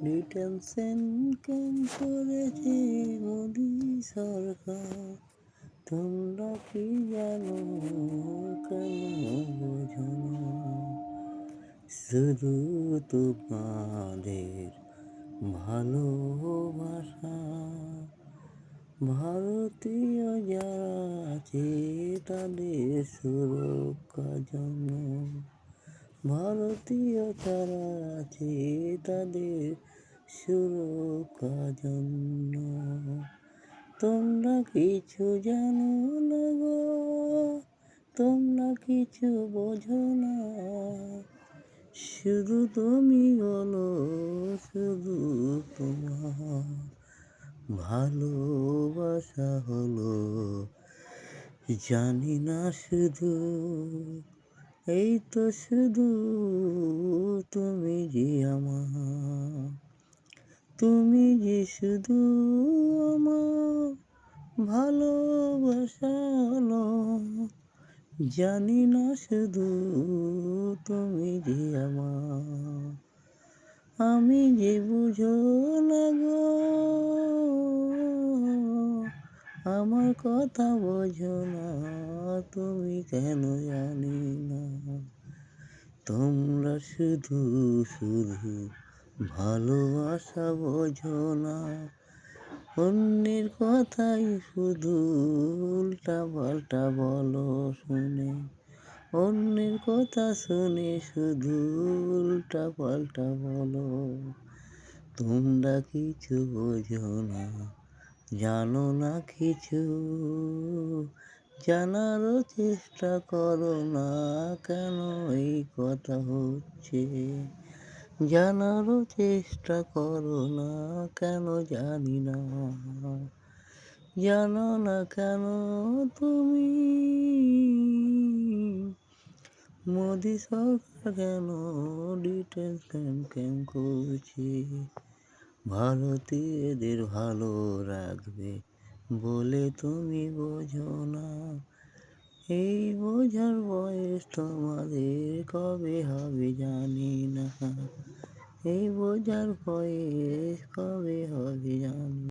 Detention camp করেছে মোদি সরকার, তোমরা কি জানো কেন বোঝো না? শুধু তোমাদের ভালোবাসা, ভারতীয় যারা আছে তাদের সুরক্ষার জন্য, ভারতীয় যারা আছে তাদের সুরক্ষার জন্য। তোমরা কিছু জানো না গো, তোমরা কিছু বোঝো না, শুধু তুমি বলো, শুধু তোমার ভালোবাসা হলো জানি না শুধু, এই তো শুধু তুমি যে আমার, তুমি যে শুধু আমার ভালোবাসা হলো জানি না শুধু তুমি যে আমার, আমি যে বুঝো না গো, আমার কথা বোঝো না, তুমি কেন জানি না? তোমরা শুধু শুধু ভালোবাসা বোঝো না, অন্যের কথাই শুধু উল্টা পাল্টা বলো শুনে, অন্যের কথা শুনে শুধু উল্টা পাল্টা বলো। তোমরা কিছু বোঝো না, জানো না কিছু, জানারও চেষ্টা করো না কেন এই কথা হচ্ছে, জানারও চেষ্টা করো না কেন জানি না, জানো না কেন তুমি মোদি সরকার কেন ডিটেনশন ক্যাম্প করছে, ভারতীয়দের ভালো রাখবে বলে তুমি বোঝো না, এই বোঝার বয়স তোমাদের কবে হবে জানি না, এই বোঝার বয়স কবে হবে জানি না।